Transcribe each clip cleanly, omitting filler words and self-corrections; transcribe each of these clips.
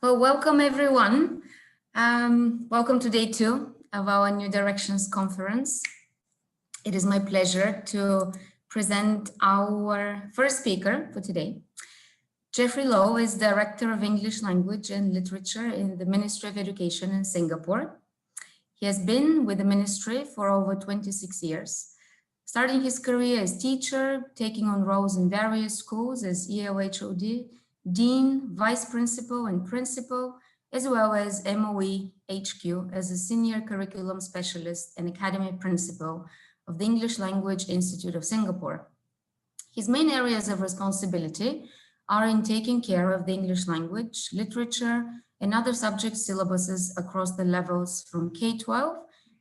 Well, welcome everyone. Welcome to day 2 of our New Directions conference. It is my pleasure to present our first speaker for today. Jeffrey Lowe is Director of English Language and Literature in the Ministry of Education in Singapore. He has been with the ministry for over 26 years, starting his career as teacher, taking on roles in various schools as EOHOD, Dean, Vice Principal and Principal, as well as MOE HQ as a Senior Curriculum Specialist and Academy Principal of the English Language Institute of Singapore. His main areas of responsibility are in taking care of the English language, literature, and other subject syllabuses across the levels from K-12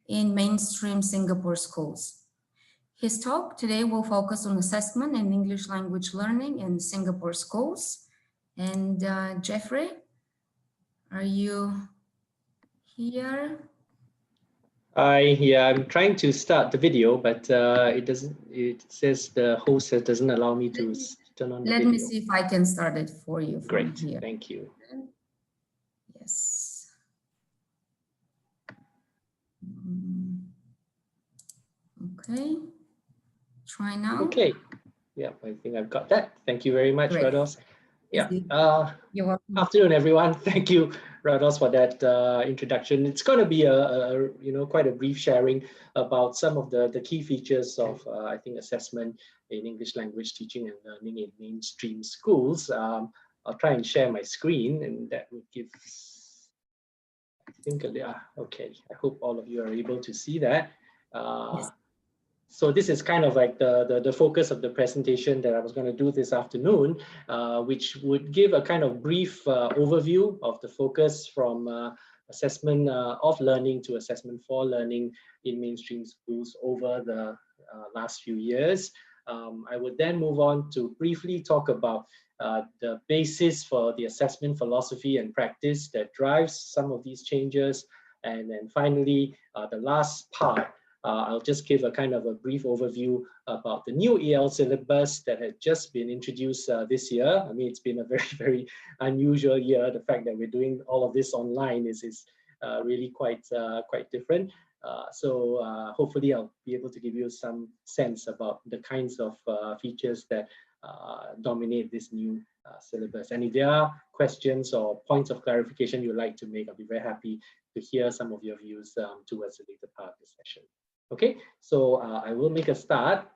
in mainstream Singapore schools. His talk today will focus on assessment and English language learning in Singapore schools. And Jeffrey, are you here? Yeah, I'm trying to start the video, but it says the host doesn't allow me to turn on the video. Let me see if I can start it for you from Great, here. thank you. Yes. Okay, try now. Okay, yeah, I think I've got that. Thank you very much, Great. Rados. Yeah, You're welcome. Afternoon, everyone. Thank you, Rados, for that introduction. It's going to be quite a brief sharing about some of the key features of I think assessment in English language teaching and learning in mainstream schools. I'll try and share my screen, and that would give, I think, okay. I hope all of you are able to see that. Yes. So this is kind of like the focus of the presentation that I was going to do this afternoon, which would give a kind of brief overview of the focus from assessment of learning to assessment for learning in mainstream schools over the last few years. I would then move on to briefly talk about the basis for the assessment philosophy and practice that drives some of these changes. And then finally, the last part, I'll just give a kind of a brief overview about the new EL syllabus that had just been introduced this year. I mean, it's been a very, very unusual year. The fact that we're doing all of this online is really quite different. So hopefully I'll be able to give you some sense about the kinds of features that dominate this new syllabus. And if there are questions or points of clarification you'd like to make, I'll be very happy to hear some of your views towards the later part of the session. Okay, so I will make a start.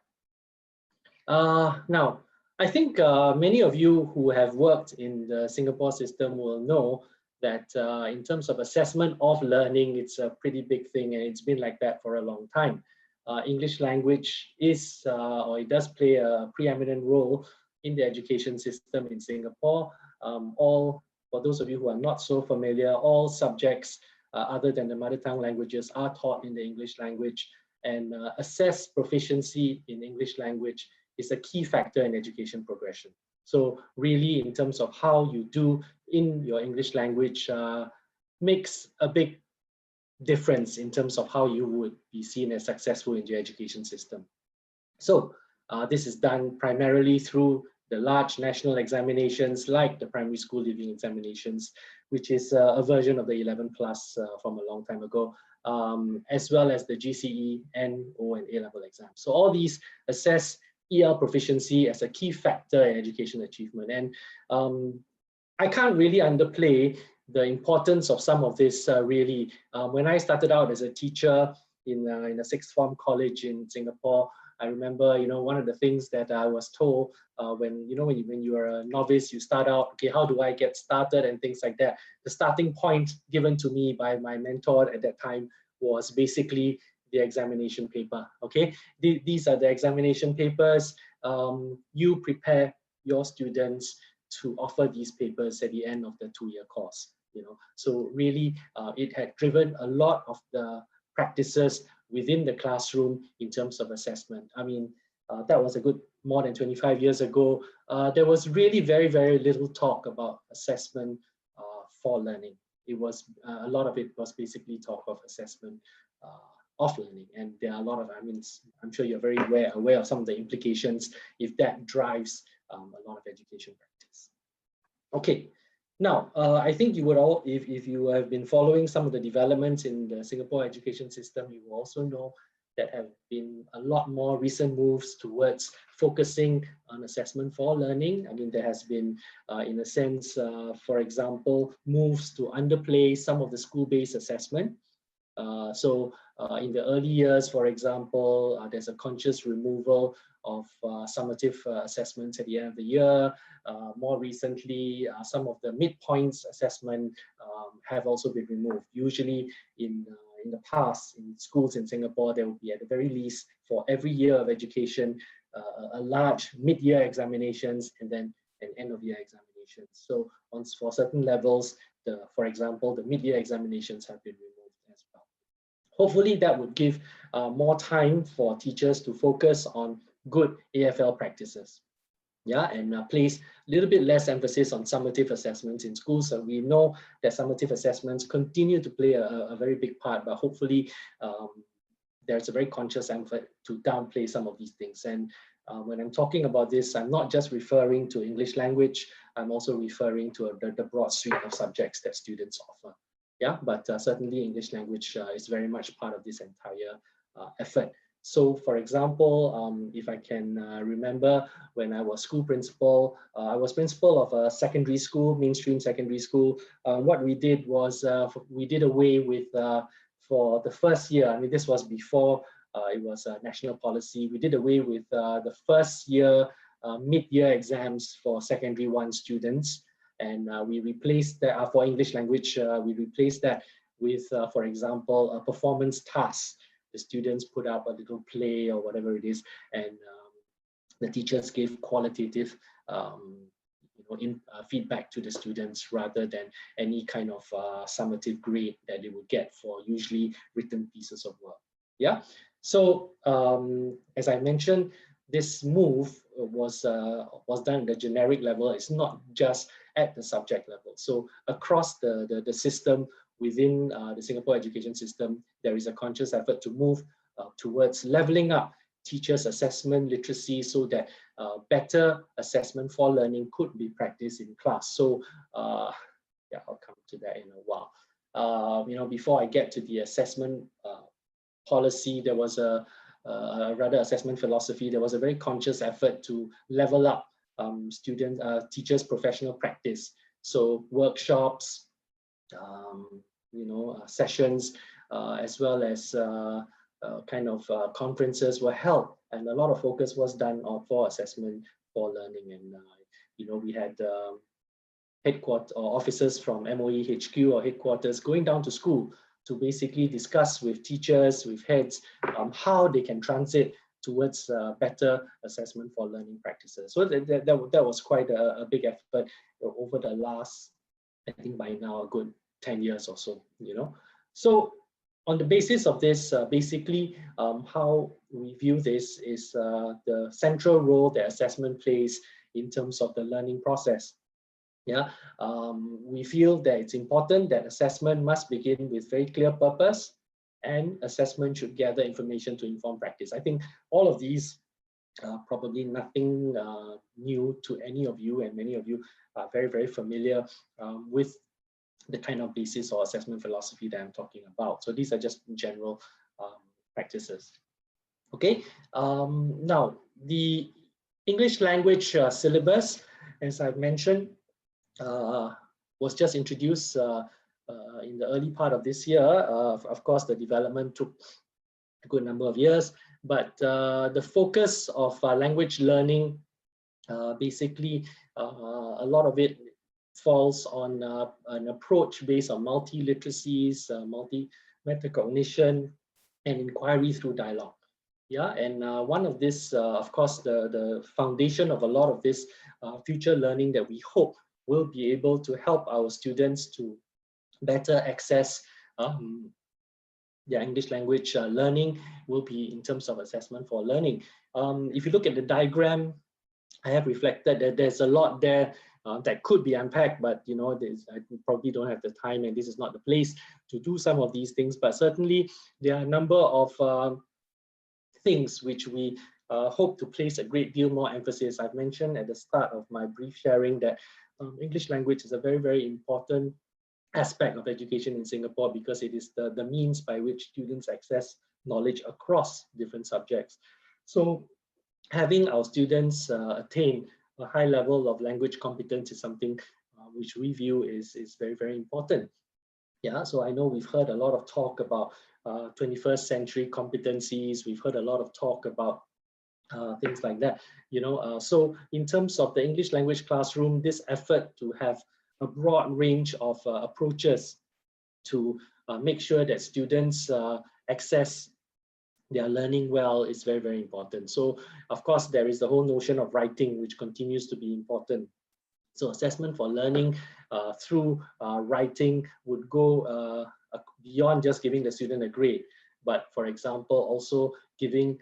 Now, I think many of you who have worked in the Singapore system will know that in terms of assessment of learning, it's a pretty big thing, and it's been like that for a long time. English language is, or it does play a preeminent role in the education system in Singapore. For those of you who are not so familiar, all subjects other than the mother tongue languages are taught in the English language, and assessed proficiency in English language is a key factor in education progression. So really, in terms of how you do in your English language, makes a big difference in terms of how you would be seen as successful in your education system. So this is done primarily through the large national examinations like the primary school leaving examinations, which is a version of the 11 plus from a long time ago, as well as the GCE, NO, and A-level exams. So all these assess EL proficiency as a key factor in education achievement. And I can't really underplay the importance of some of this really. When I started out as a teacher in a sixth form college in Singapore, I remember, one of the things that I was told when you are a novice, you start out, okay, how do I get started and things like that. The starting point given to me by my mentor at that time was basically the examination paper. Okay, these are the examination papers. You prepare your students to offer these papers at the end of the 2-year course. So really, it had driven a lot of the practices within the classroom in terms of assessment. I mean, that was a good more than 25 years ago. There was really very, very little talk about assessment for learning. It was a lot of it was basically talk of assessment of learning, and there are a lot of, I'm sure you're very aware of some of the implications if that drives a lot of education practice. Okay, Now, I think you would all, if you have been following some of the developments in the Singapore education system, you will also know that have been a lot more recent moves towards focusing on assessment for learning. I mean, there has been, in a sense, for example, moves to underplay some of the school-based assessment. In the early years, for example, there's a conscious removal of summative assessments at the end of the year. More recently, some of the midpoints assessment have also been removed. Usually in the past, in schools in Singapore, there would be at the very least for every year of education, a large mid-year examinations and then an end-of-year examinations. So for certain levels, for example, the mid-year examinations have been removed as well. Hopefully that would give more time for teachers to focus on good AFL practices. Yeah, and place a little bit less emphasis on summative assessments in schools. So we know that summative assessments continue to play a very big part, but hopefully there's a very conscious effort to downplay some of these things. And when I'm talking about this, I'm not just referring to English language, I'm also referring to the broad suite of subjects that students offer. Yeah, but certainly English language is very much part of this entire effort. So for example, if I can remember when I was school principal, I was principal of a secondary school, mainstream secondary school. What we did was we did away with, for the first year, I mean, this was before it was a national policy, we did away with the first year mid-year exams for secondary 1 students. And we replaced that for English language, we replaced that with, for example, a performance task. The students put up a little play or whatever it is, and the teachers gave qualitative feedback to the students rather than any kind of summative grade that they would get for usually written pieces of work. Yeah. So as I mentioned, this move was done at the generic level. It's not just at the subject level. So across the system, within the Singapore education system, there is a conscious effort to move towards leveling up teachers' assessment literacy so that better assessment for learning could be practiced in class. So yeah, I'll come to that in a while. Before I get to the assessment policy, there was a rather assessment philosophy. There was a very conscious effort to level up teachers' professional practice. So workshops, sessions, as well as conferences were held, and a lot of focus was done for assessment for learning. And we had headquarters or officers from MOE HQ or headquarters going down to school to basically discuss with teachers, with heads, how they can transit towards better assessment for learning practices. So that was quite a big effort over the last, I think by now, a good 10 years or so, So on the basis of this, basically how we view this is the central role that assessment plays in terms of the learning process. Yeah, we feel that it's important that assessment must begin with very clear purpose, and assessment should gather information to inform practice. I think all of these are probably nothing new to any of you, and many of you are very, very familiar with the kind of basis or assessment philosophy that I'm talking about. So these are just general practices. Okay, now the English language syllabus, as I've mentioned, was just introduced in the early part of this year. Of course, the development took a good number of years, but the focus of language learning, basically a lot of it falls on an approach based on multi-literacies, multi-metacognition, and inquiry through dialogue. Yeah, and one of this, of course, the foundation of a lot of this future learning that we hope will be able to help our students to better access their English language learning will be in terms of assessment for learning. If you look at the diagram, I have reflected that there's a lot there that could be unpacked, but I probably don't have the time, and this is not the place to do some of these things. But certainly there are a number of things which we hope to place a great deal more emphasis. I've mentioned at the start of my brief sharing that English language is a very, very important aspect of education in Singapore because it is the means by which students access knowledge across different subjects. So having our students attain a high level of language competence is something which we view is very, very important. Yeah, so I know we've heard a lot of talk about 21st century competencies. We've heard a lot of talk about things like that, so in terms of the English language classroom, this effort to have a broad range of approaches to make sure that students access their learning well is very, very important. So of course, there is the whole notion of writing, which continues to be important. So assessment for learning through writing would go beyond just giving the student a grade, but for example, also giving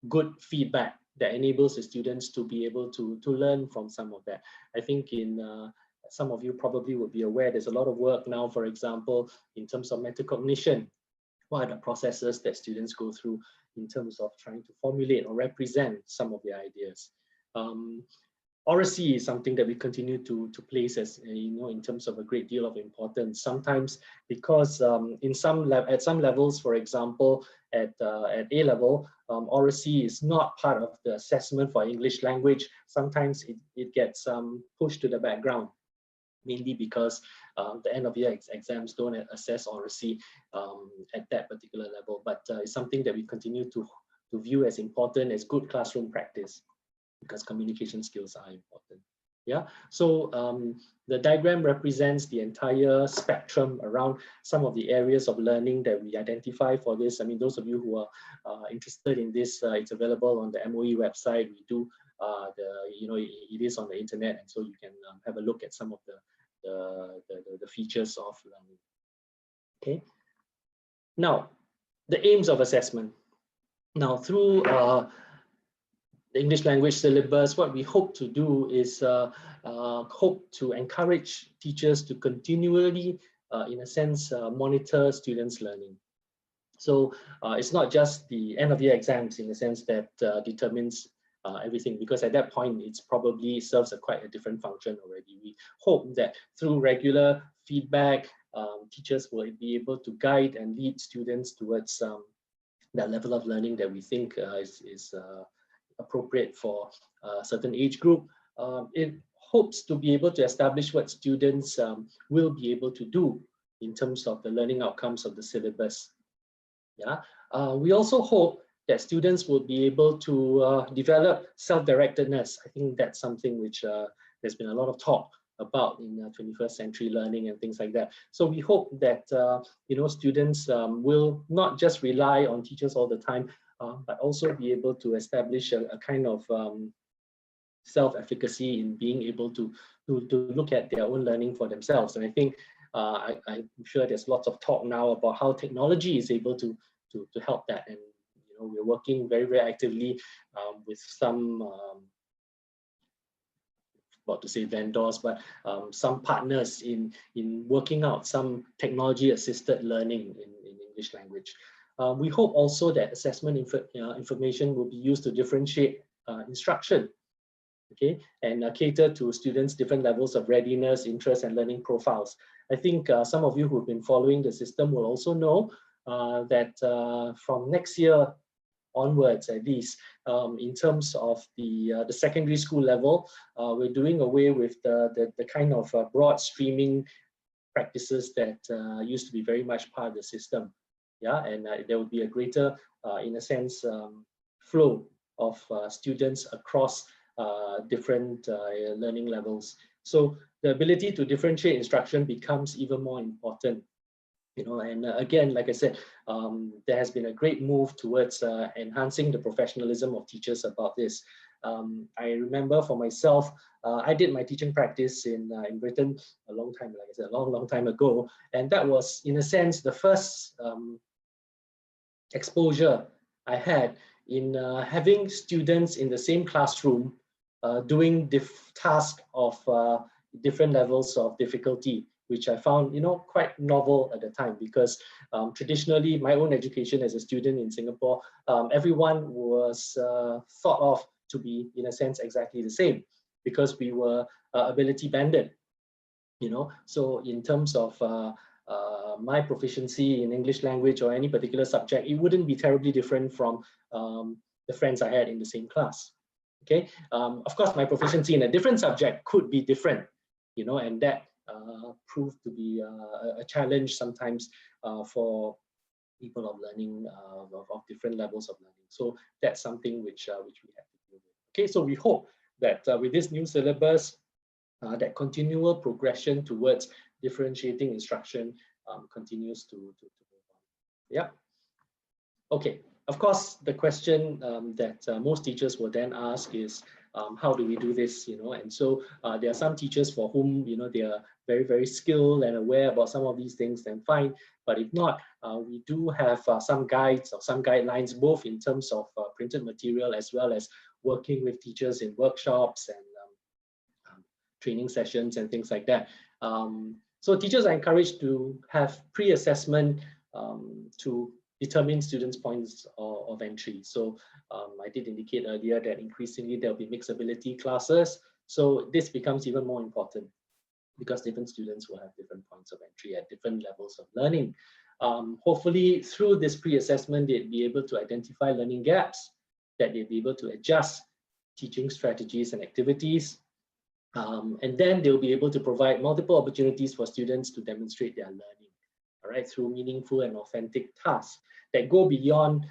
good feedback that enables the students to be able to learn from some of that. I think some of you probably would be aware there's a lot of work now, for example, in terms of metacognition. What are the processes that students go through in terms of trying to formulate or represent some of their ideas? Oracy is something that we continue to place as in terms of a great deal of importance. Sometimes because at some levels, for example, at A level, oracy is not part of the assessment for English language. Sometimes it gets pushed to the background, mainly because the end of year exams don't assess oracy at that particular level. But it's something that we continue to view as important as good classroom practice, because communication skills are important. Yeah, so the diagram represents the entire spectrum around some of the areas of learning that we identify for this. I mean, those of you who are interested in this, it's available on the MOE website. We do it is on the internet, and so you can have a look at some of the features of learning. Okay. Now, the aims of assessment. Now, through the English language syllabus, what we hope to do is hope to encourage teachers to continually, in a sense, monitor students' learning. So it's not just the end of year exams in the sense that determines everything, because at that point it's probably serves quite a different function already. We hope that through regular feedback, teachers will be able to guide and lead students towards that level of learning that we think is appropriate for a certain age group. It hopes to be able to establish what students will be able to do in terms of the learning outcomes of the syllabus. Yeah, we also hope that students will be able to develop self-directedness. I think that's something which there's been a lot of talk about in 21st century learning and things like that. So we hope that students will not just rely on teachers all the time, but also be able to establish a kind of self-efficacy in being able to look at their own learning for themselves. And I think I'm sure there's lots of talk now about how technology is able to help that. And we're working very, very actively with some about to say vendors, but some partners in working out some technology-assisted learning in English language. We hope also that assessment information will be used to differentiate instruction, okay, and cater to students' different levels of readiness, interest, and learning profiles. I think some of you who've been following the system will also know that from next year onwards, at least, in terms of the secondary school level, we're doing away with the kind of broad streaming practices that used to be very much part of the system. Yeah, and there will be a greater, in a sense, flow of students across different learning levels. So the ability to differentiate instruction becomes even more important. And again, like I said, there has been a great move towards enhancing the professionalism of teachers about this. I remember for myself, I did my teaching practice in Britain a long time, like I said, a long time ago, and that was, in a sense, the first exposure I had in having students in the same classroom doing tasks of different levels of difficulty, which I found, quite novel at the time, because traditionally, my own education as a student in Singapore, everyone was thought of to be, in a sense, exactly the same. because we were ability banded, you know. So in terms of my proficiency in English language or any particular subject, it wouldn't be terribly different from the friends I had in the same class. Okay, of course, my proficiency in a different subject could be different, you know, and that proved to be a challenge sometimes for people of learning of different levels of learning. So that's something which we have to deal with. Okay, so we hope that with this new syllabus, that continual progression towards differentiating instruction continues to move on. Yeah. Okay. Of course, the question that most teachers will then ask is, how do we do this? You know, and so there are some teachers for whom, you know, they are very, very skilled and aware about some of these things, then fine. But if not, we do have some guides or some guidelines, both in terms of printed material as well as working with teachers in workshops and training sessions and things like that. So teachers are encouraged to have pre-assessment to determine students' points of entry. So I did indicate earlier that increasingly there'll be mixed ability classes. So this becomes even more important because different students will have different points of entry at different levels of learning. Hopefully through this pre-assessment, they'd be able to identify learning gaps, that they'll be able to adjust teaching strategies and activities. And then they'll be able to provide multiple opportunities for students to demonstrate their learning, all right, through meaningful and authentic tasks that go beyond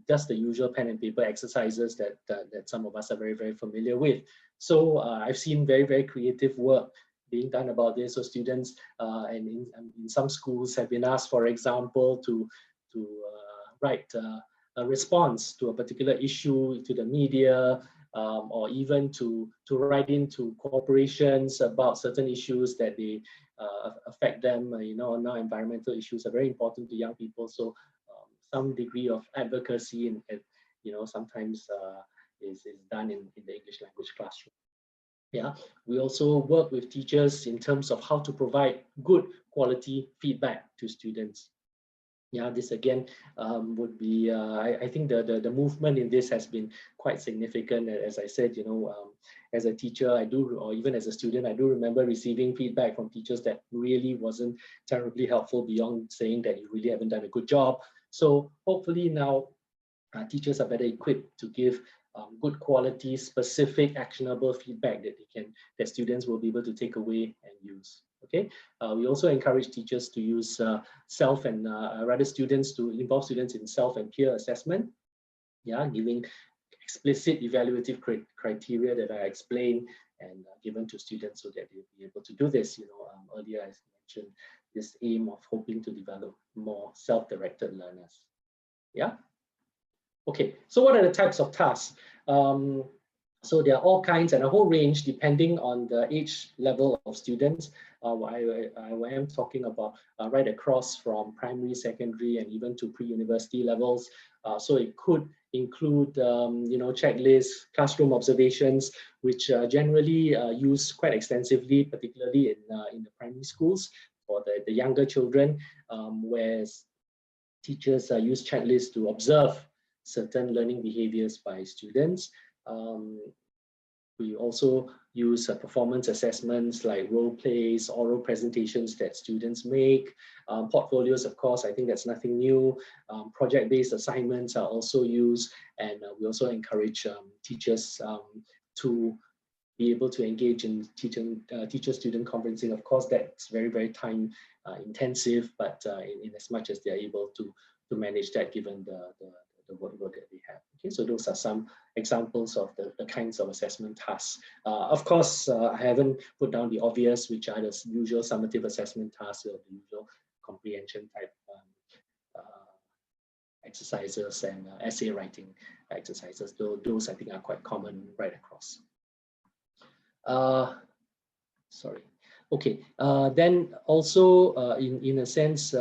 just the usual pen and paper exercises that some of us are very, very familiar with. So I've seen very, very creative work being done about this. So students and in some schools have been asked, for example, to write a response to a particular issue to the media, or even to write into corporations about certain issues that they affect them. You know, now environmental issues are very important to young people. So some degree of advocacy and you know, sometimes is done in the English language classroom. Yeah, we also work with teachers in terms of how to provide good quality feedback to students. Yeah, this again would be, I think the movement in this has been quite significant. As I said, you know, as a teacher, I do, or even as a student, I do remember receiving feedback from teachers that really wasn't terribly helpful beyond saying that you really haven't done a good job. So hopefully now teachers are better equipped to give good quality, specific, actionable feedback that students will be able to take away and use. Okay, we also encourage teachers to use students to involve students in self and peer assessment. Yeah, giving explicit evaluative criteria that I explained and given to students so that they'll be able to do this. You know, earlier I mentioned this aim of hoping to develop more self-directed learners. Yeah. Okay, so what are the types of tasks? So there are all kinds and a whole range depending on the age level of students. I am talking about right across from primary, secondary, and even to pre-university levels. So it could include, you know, checklists, classroom observations, which generally used quite extensively, particularly in the primary schools for the younger children, whereas teachers use checklists to observe certain learning behaviors by students. We also use performance assessments like role plays, oral presentations that students make, portfolios, of course, I think that's nothing new. Project-based assignments are also used, and we also encourage teachers to be able to engage in teacher-student conferencing. Of course, that's very, very time intensive, but in as much as they're able to manage that given the workload that we have. Okay, so those are some examples of the kinds of assessment tasks. Of course, I haven't put down the obvious, which are the usual summative assessment tasks, or the usual comprehension type exercises and essay writing exercises. Those I think are quite common right across. Sorry. Okay. Then also, in a sense,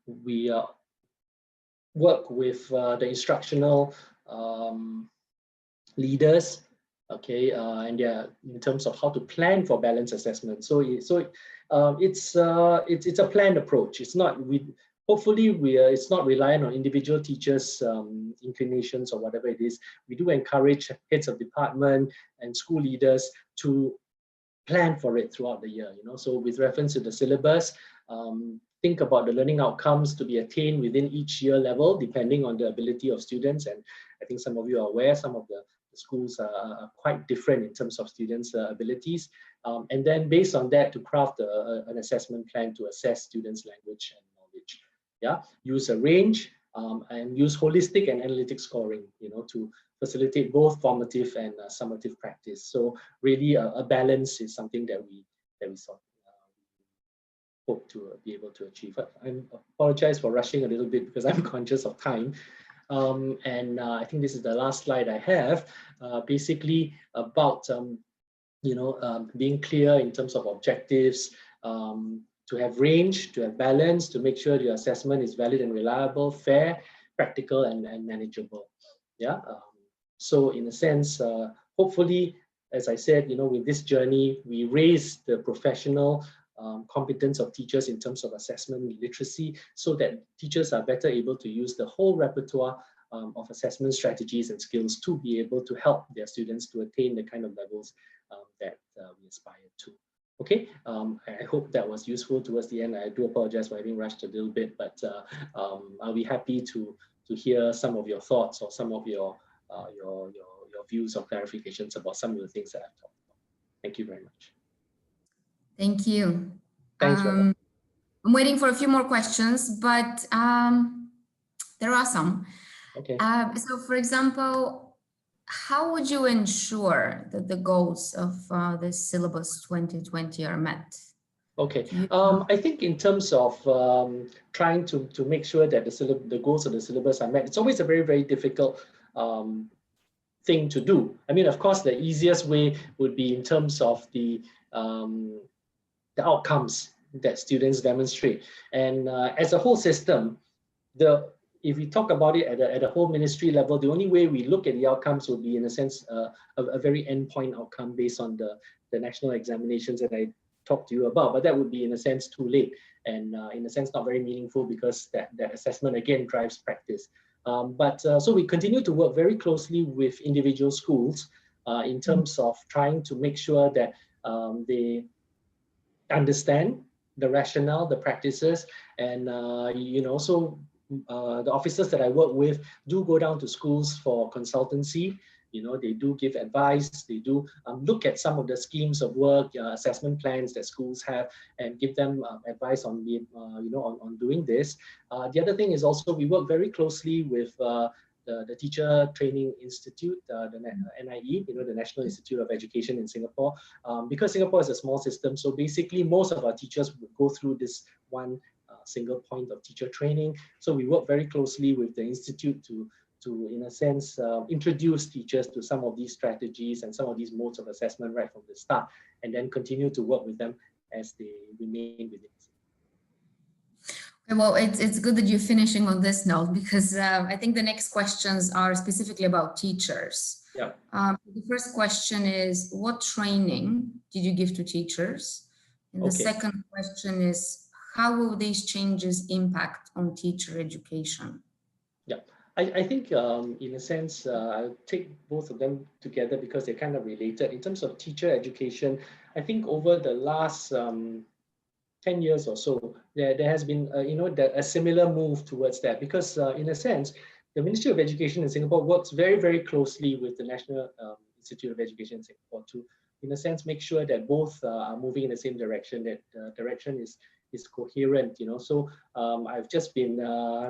we work with the instructional leaders, okay, and in terms of how to plan for balanced assessment. So it's a planned approach. It's not hopefully it's not reliant on individual teachers' inclinations or whatever it is. We do encourage heads of department and school leaders to plan for it throughout the year. So with reference to the syllabus, think about the learning outcomes to be attained within each year level, depending on the ability of students. And I think some of you are aware, some of the schools are quite different in terms of students' abilities. And then based on that, to craft an assessment plan to assess students' language and knowledge. Yeah, use a range and use holistic and analytic scoring, to facilitate both formative and summative practice. So really a balance is something that we sort hope to be able to achieve. I apologize for rushing a little bit because I'm conscious of time. And I think this is the last slide I have, basically about being clear in terms of objectives, to have range, to have balance, to make sure your assessment is valid and reliable, fair, practical, and manageable. Yeah. So in a sense, hopefully, as I said, with this journey, we raise the professional competence of teachers in terms of assessment literacy, so that teachers are better able to use the whole repertoire of assessment strategies and skills to be able to help their students to attain the kind of levels that we aspire to. Okay, I hope that was useful towards the end. I do apologize for having rushed a little bit, but I'll be happy to hear some of your thoughts or some of your views or clarifications about some of the things that I've talked about. Thank you very much. Thank you. Thanks, Rana. I'm waiting for a few more questions, but there are some. Okay. So, for example, how would you ensure that the goals of the Syllabus 2020 are met? Okay, I think in terms of trying to make sure that the goals of the syllabus are met, it's always a very, very difficult thing to do. I mean, of course, the easiest way would be in terms of the outcomes that students demonstrate. And as a whole system, if we talk about it at a whole ministry level, the only way we look at the outcomes would be, in a sense, a very endpoint outcome based on the national examinations that I talked to you about. But that would be, in a sense, too late, and in a sense, not very meaningful, because that assessment, again, drives practice. So we continue to work very closely with individual schools in terms of trying to make sure that they understand the rationale, the practices, and so the officers that I work with do go down to schools for consultancy. They do give advice. They do look at some of the schemes of work, assessment plans that schools have, and give them advice on on doing this. The other thing is also we work very closely with the Teacher Training Institute, the NIE, the National Institute of Education in Singapore, because Singapore is a small system. So basically, most of our teachers would go through this one single point of teacher training. So we work very closely with the institute to in a sense, introduce teachers to some of these strategies and some of these modes of assessment right from the start, and then continue to work with them as they remain within. Well, it's good that you're finishing on this note, because I think the next questions are specifically about teachers. Yeah. The first question is, what training did you give to teachers? And the second question is, how will these changes impact on teacher education? Yeah. I think, in a sense, I'll take both of them together because they're kind of related. In terms of teacher education, I think over the last 10 years or so, there has been, a similar move towards that, because in a sense, the Ministry of Education in Singapore works very, very closely with the National Institute of Education in Singapore to, in a sense, make sure that both are moving in the same direction, that direction is coherent. So I've just been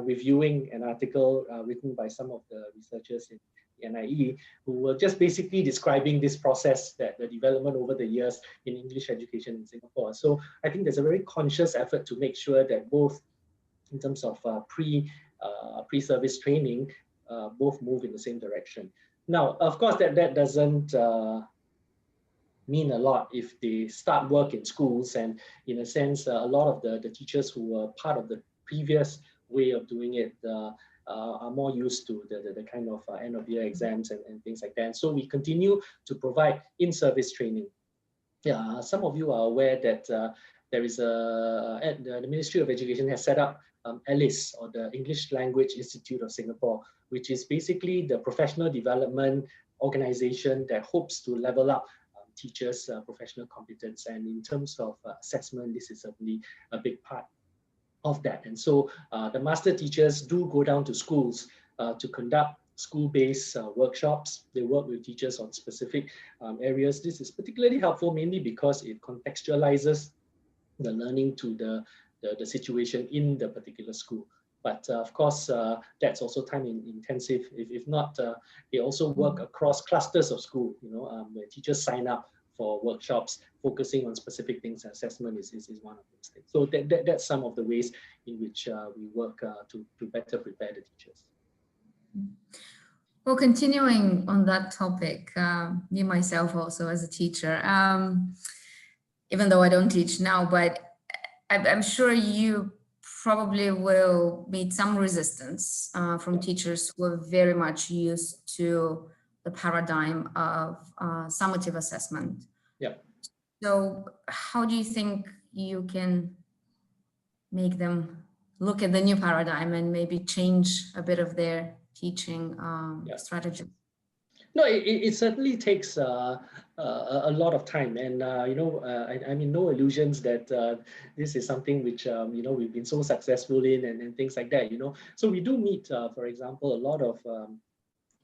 reviewing an article written by some of the researchers in the NIE, who were just basically describing this process, that the development over the years in English education in Singapore. So I think there's a very conscious effort to make sure that both in terms of pre-service training, both move in the same direction. Now, of course, that doesn't mean a lot if they start work in schools, and in a sense, a lot of the teachers who were part of the previous way of doing it are more used to the kind of end of year exams and things like that. So we continue to provide in-service training. Yeah, some of you are aware that there is the Ministry of Education has set up ALIS, or the English Language Institute of Singapore, which is basically the professional development organization that hopes to level up teachers' professional competence. And in terms of assessment, this is certainly a big part of that. And so the master teachers do go down to schools to conduct school-based workshops. They work with teachers on specific areas. This is particularly helpful mainly because it contextualizes the learning to the situation in the particular school. But of course, that's also time intensive. If not, they also work across clusters of school, where teachers sign up for workshops focusing on specific things. Assessment is one of those things. So that's some of the ways in which we work to better prepare the teachers. Well, continuing on that topic, me myself also as a teacher, even though I don't teach now, but I'm sure you probably will meet some resistance from teachers who are very much used to the paradigm of summative assessment. Yeah. So how do you think you can make them look at the new paradigm and maybe change a bit of their teaching strategy? No, it certainly takes a lot of time, and I mean, no illusions that this is something which we've been so successful in, and things like that. So we do meet, for example, a lot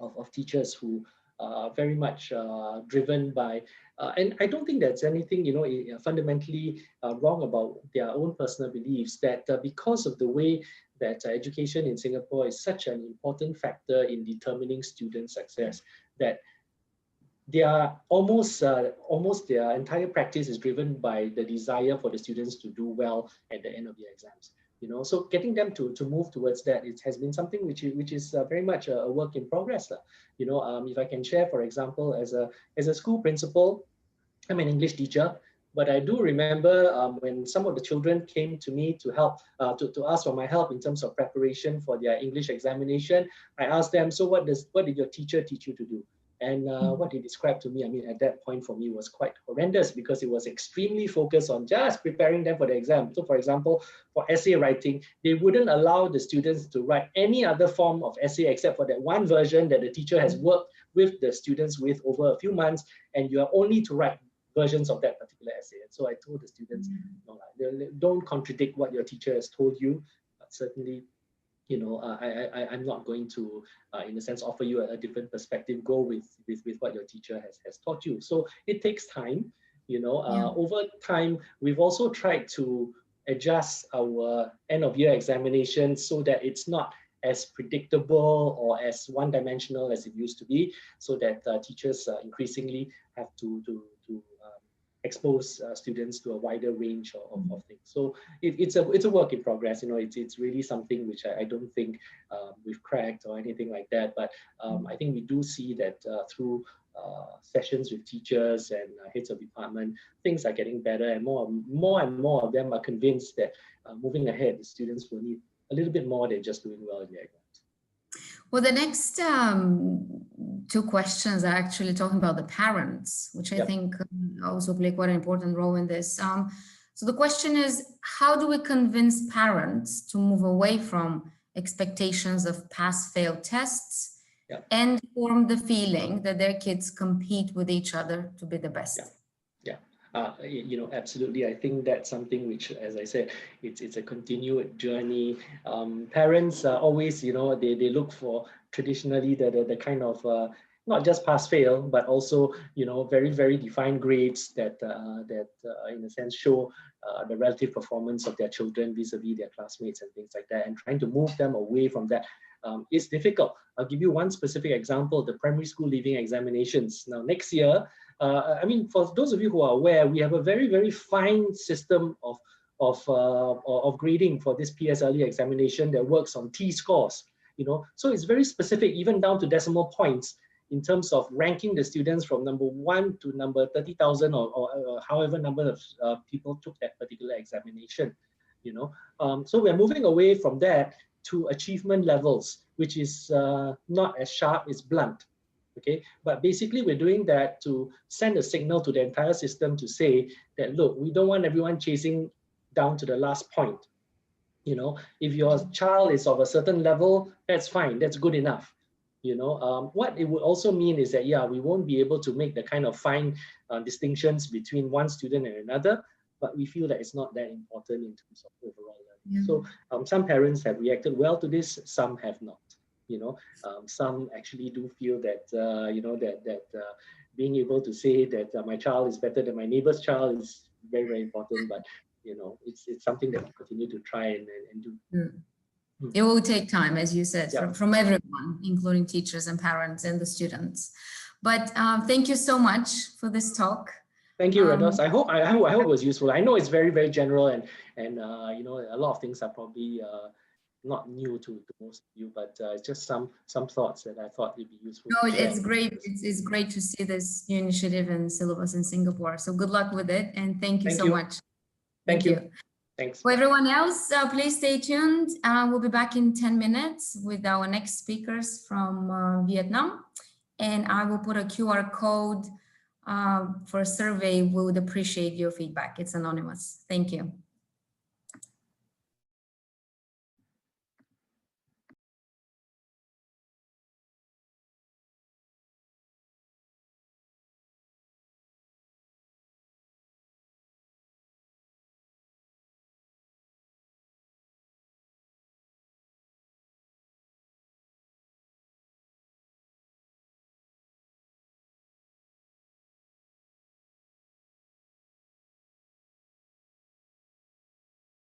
of teachers who are very much driven by, and I don't think that's anything fundamentally wrong about their own personal beliefs. That because of the way that education in Singapore is such an important factor in determining student success, that they are almost their entire practice is driven by the desire for the students to do well at the end of their exams. So getting them to move towards that, it has been something which is very much a work in progress. If I can share, for example, as a school principal, I'm an English teacher. But I do remember when some of the children came to me to help, to ask for my help in terms of preparation for their English examination. I asked them, so what did your teacher teach you to do? And what he described to me, I mean, at that point for me was quite horrendous, because it was extremely focused on just preparing them for the exam. So for example, for essay writing, they wouldn't allow the students to write any other form of essay except for that one version that the teacher has worked with the students with over a few months, and you are only to write versions of that particular essay. And so I told the students, don't contradict what your teacher has told you, but certainly, I'm not going to, in a sense, offer you a different perspective. Go with what your teacher has taught you. So it takes time. Over time, we've also tried to adjust our end of year examination so that it's not as predictable or as one-dimensional as it used to be, so that teachers increasingly have to expose students to a wider range of things. So it's a work in progress. It's really something which I don't think we've cracked or anything like that. But I think we do see that through sessions with teachers and heads of department, things are getting better, and more and more of them are convinced that moving ahead, the students will need a little bit more than just doing well in their exams. Well, the next two questions are actually talking about the parents, which I think also play quite an important role in this. So the question is, how do we convince parents to move away from expectations of pass-fail tests and form the feeling that their kids compete with each other to be the best? Absolutely. I think that's something which, as I said, it's a continued journey. Parents always, they look for traditionally the kind of not just pass fail, but also very, very defined grades that in a sense show the relative performance of their children vis-a-vis their classmates and things like that. And trying to move them away from that is difficult. I'll give you one specific example: the primary school leaving examinations. Now, next year, for those of you who are aware, we have a very, very fine system of grading for this PSLE examination that works on T-scores. So it's very specific, even down to decimal points, in terms of ranking the students from number 1 to number 30,000 or however number of people took that particular examination. So we're moving away from that to achievement levels, which is not as sharp, it's blunt. Okay, but basically we're doing that to send a signal to the entire system to say that, look, we don't want everyone chasing down to the last point. You know, if your child is of a certain level, that's fine, that's good enough. You know, what it would also mean is that, yeah, we won't be able to make the kind of fine distinctions between one student and another, but we feel that it's not that important in terms of overall learning. So some parents have reacted well to this, some have not. You know, some actually do feel that, you know, that being able to say that my child is better than my neighbor's child is very, very important. But, you know, it's something that we continue to try and do. It will take time, as you said, Yeah. from everyone, including teachers and parents and the students. But thank you so much for this talk. Thank you, Rados. I hope it was useful. I know it's very, very general, and you know, a lot of things are probably not new to most of you, but it's just some thoughts that I thought would be useful. No, it's great. It's great to see this new initiative and syllabus in Singapore. So good luck with it, and thank you so much. Thank you. Thanks. For everyone else, please stay tuned. We'll be back in 10 minutes with our next speakers from Vietnam, and I will put a QR code for a survey. We would appreciate your feedback. It's anonymous. Thank you.